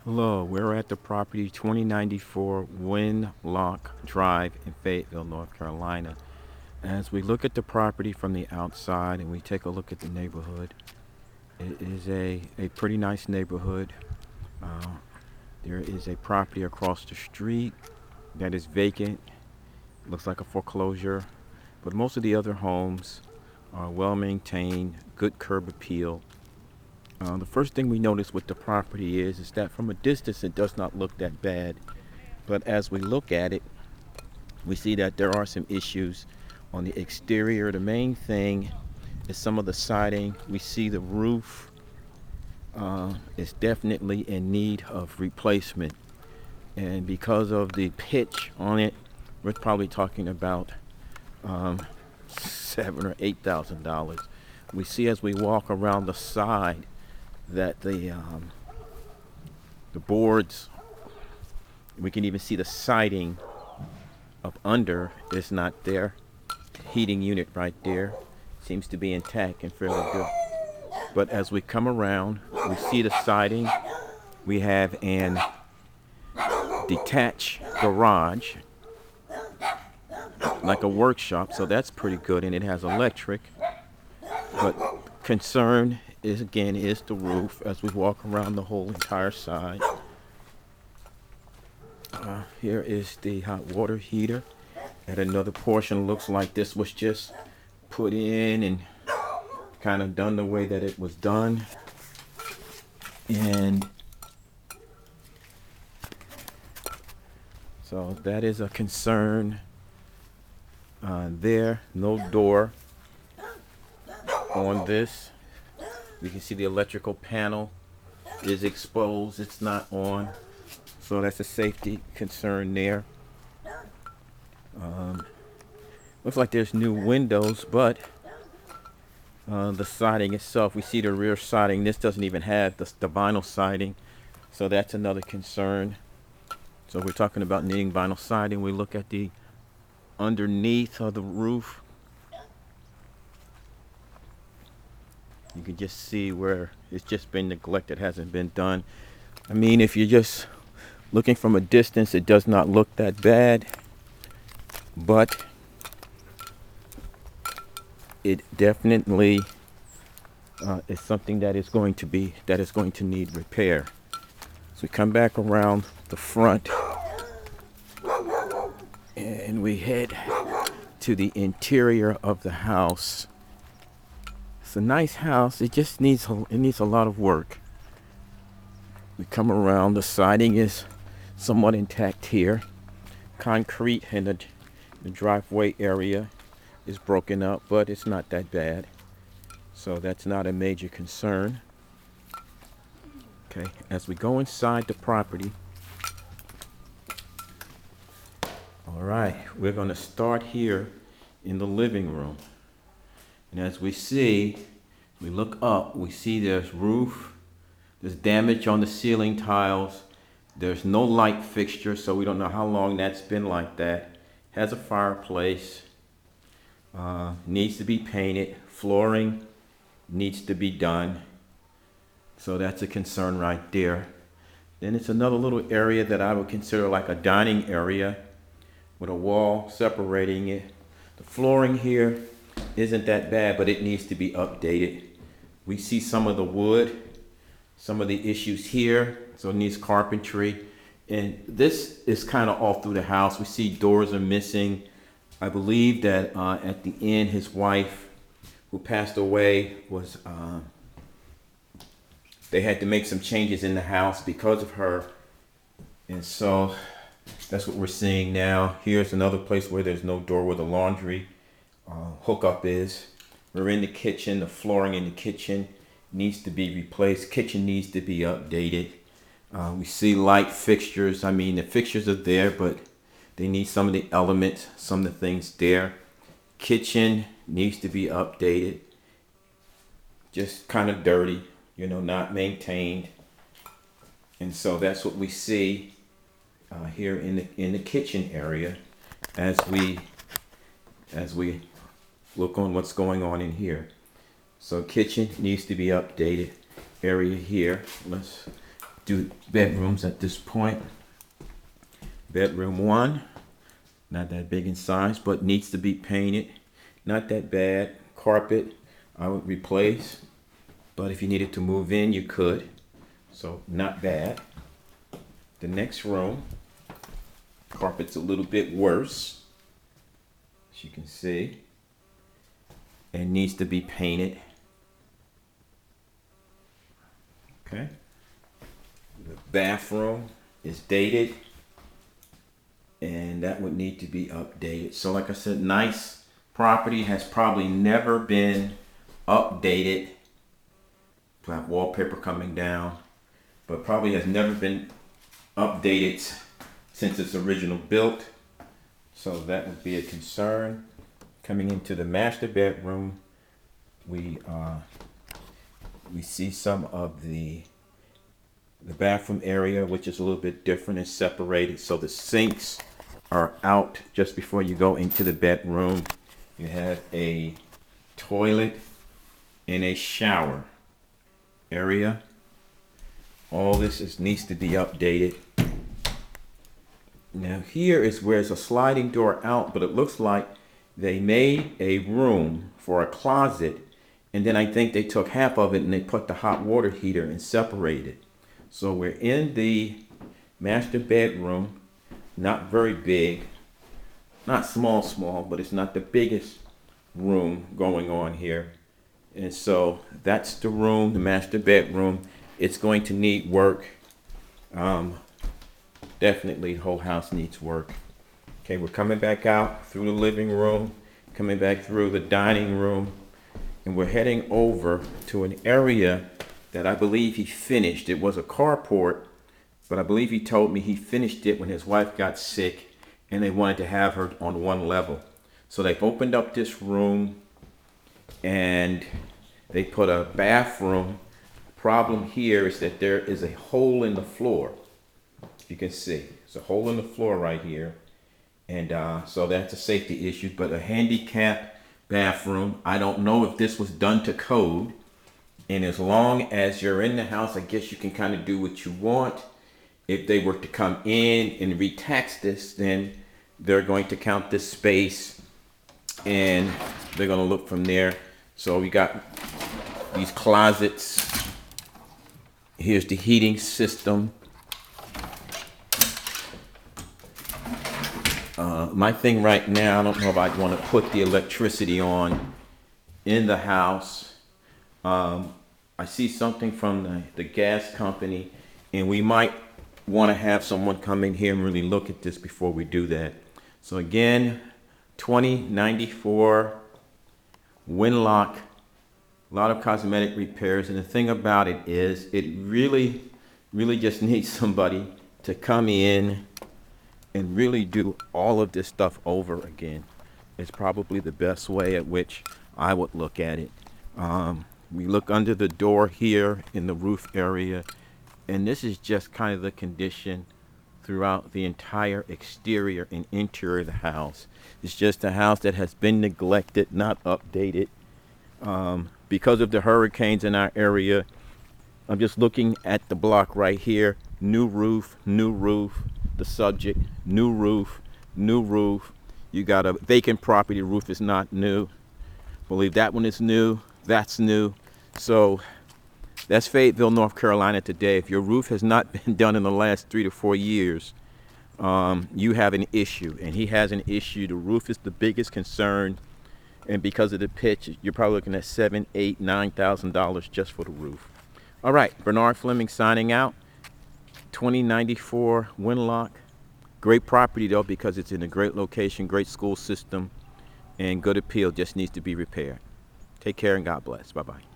Hello, we're at the property 2094 Windlock Drive in Fayetteville, North Carolina. As we look at the property from the outside and we take a look at the neighborhood, it is a pretty nice neighborhood. Uh, there is a property across the street that is vacant, looks like a foreclosure, but most of the other homes are well maintained, good curb appeal. The first thing we notice with the property is that from a distance it does not look that bad, but as we look at it, we see that there are some issues on the exterior. The main thing is some of the siding. We see the roof is definitely in need of replacement, and because of the pitch on it, we're probably talking about $7,000 or $8,000. We see as we walk around the side that the boards, we can even see the siding up under is not there. Heating unit right there seems to be intact and fairly good. But as we come around, we see the siding. We have an detached garage, like a workshop, so that's pretty good, and it has electric. But concern is again is the roof as we walk around the whole entire side. Here is the hot water heater. At another portion, looks like this was just put in and kind of done the way that it was done. And so that is a concern there. No door on this. We can see the electrical panel is exposed. It's not on. So that's a safety concern there. Looks like there's new windows, but the siding itself, we see the rear siding. This doesn't even have the vinyl siding. So that's another concern. So we're talking about needing vinyl siding. We look at the underneath of the roof. You can just see where it's just been neglected, hasn't been done. I mean, if you're just looking from a distance, it does not look that bad, but it definitely is something that is going to need repair. So we come back around the front and we head to the interior of the house. It's a nice house. It just needs a lot of work. We come around. The siding is somewhat intact here. Concrete in the driveway area is broken up, but it's not that bad. So that's not a major concern. Okay, as we go inside the property, all right, we're going to start here in the living room. And as we see, we look up, we see there's roof, there's damage on the ceiling tiles, there's no light fixture, so we don't know how long that's been like that. Has a fireplace, needs to be painted, flooring needs to be done. So that's a concern right there. Then it's another little area that I would consider like a dining area with a wall separating it. The flooring here isn't that bad, but it needs to be updated. We see some of the wood, some of the issues here, so it needs carpentry. And this is kind of all through the house. We see doors are missing. I believe that at the end, his wife, who passed away, was they had to make some changes in the house because of her. And so that's what we're seeing now. Here's another place where there's no door where the laundry hookup is. We're in the kitchen. The flooring in the kitchen needs to be replaced. Kitchen needs to be updated. We see light fixtures. I mean, the fixtures are there, but they need some of the elements, some of the things there. Kitchen needs to be updated. Just kind of dirty, not maintained. And so that's what we see here in the kitchen area as we look on what's going on in here. So kitchen needs to be updated. Area here. Let's do bedrooms at this point. Bedroom 1, not that big in size, but needs to be painted. Not that bad. Carpet, I would replace, but if you needed to move in, you could. So not bad. The next room, carpet's a little bit worse, as you can see, and needs to be painted. Okay. The bathroom is dated, and that would need to be updated. So like I said, nice property, has probably never been updated. Black wallpaper coming down, but probably has never been updated since its original built. So that would be a concern. Coming into the master bedroom, we see some of the bathroom area, which is a little bit different and separated. So the sinks are out just before you go into the bedroom. You have a toilet and a shower area. All this needs to be updated. Now here is where it's a sliding door out, but it looks like they made a room for a closet, and then I think they took half of it and they put the hot water heater and separated it. So we're in the master bedroom, not very big, not small, but it's not the biggest room going on here. And so that's the room, the master bedroom. It's going to need work. Definitely the whole house needs work. Okay, we're coming back out through the living room, coming back through the dining room, and we're heading over to an area that I believe he finished. It was a carport, but I believe he told me he finished it when his wife got sick and they wanted to have her on one level. So they've opened up this room and they put a bathroom. Problem here is that there is a hole in the floor. You can see it's a hole in the floor right here, and so that's a safety issue. But a handicap bathroom, I don't know if this was done to code, and as long as you're in the house, I guess you can kind of do what you want. If they were to come in and retax this, then they're going to count this space and they're going to look from there. So we got these closets. Here's the heating system. My thing right now, I don't know if I'd want to put the electricity on in the house. I see something from the gas company, and we might want to have someone come in here and really look at this before we do that. So again, 2094 Windlock, a lot of cosmetic repairs, and the thing about it is it really just needs somebody to come in and really do all of this stuff over again. It's probably the best way at which I would look at it. We look under the door here in the roof area, and this is just kind of the condition throughout the entire exterior and interior of the house. It's just a house that has been neglected, not updated. Because of the hurricanes in our area, I'm just looking at the block right here. New roof, the subject, new roof. You got a vacant property, roof is not new. Believe that one is new, that's new. So that's Fayetteville, North Carolina today. If your roof has not been done in the last 3 to 4 years, you have an issue, and he has an issue. The roof is the biggest concern, and because of the pitch, you're probably looking at $7,000, $8,000, $9,000 just for the roof. All right, Bernard Fleming signing out. 2094 Windlock. Great property though, because it's in a great location, great school system, and good appeal. Just needs to be repaired. Take care and God bless. Bye-bye.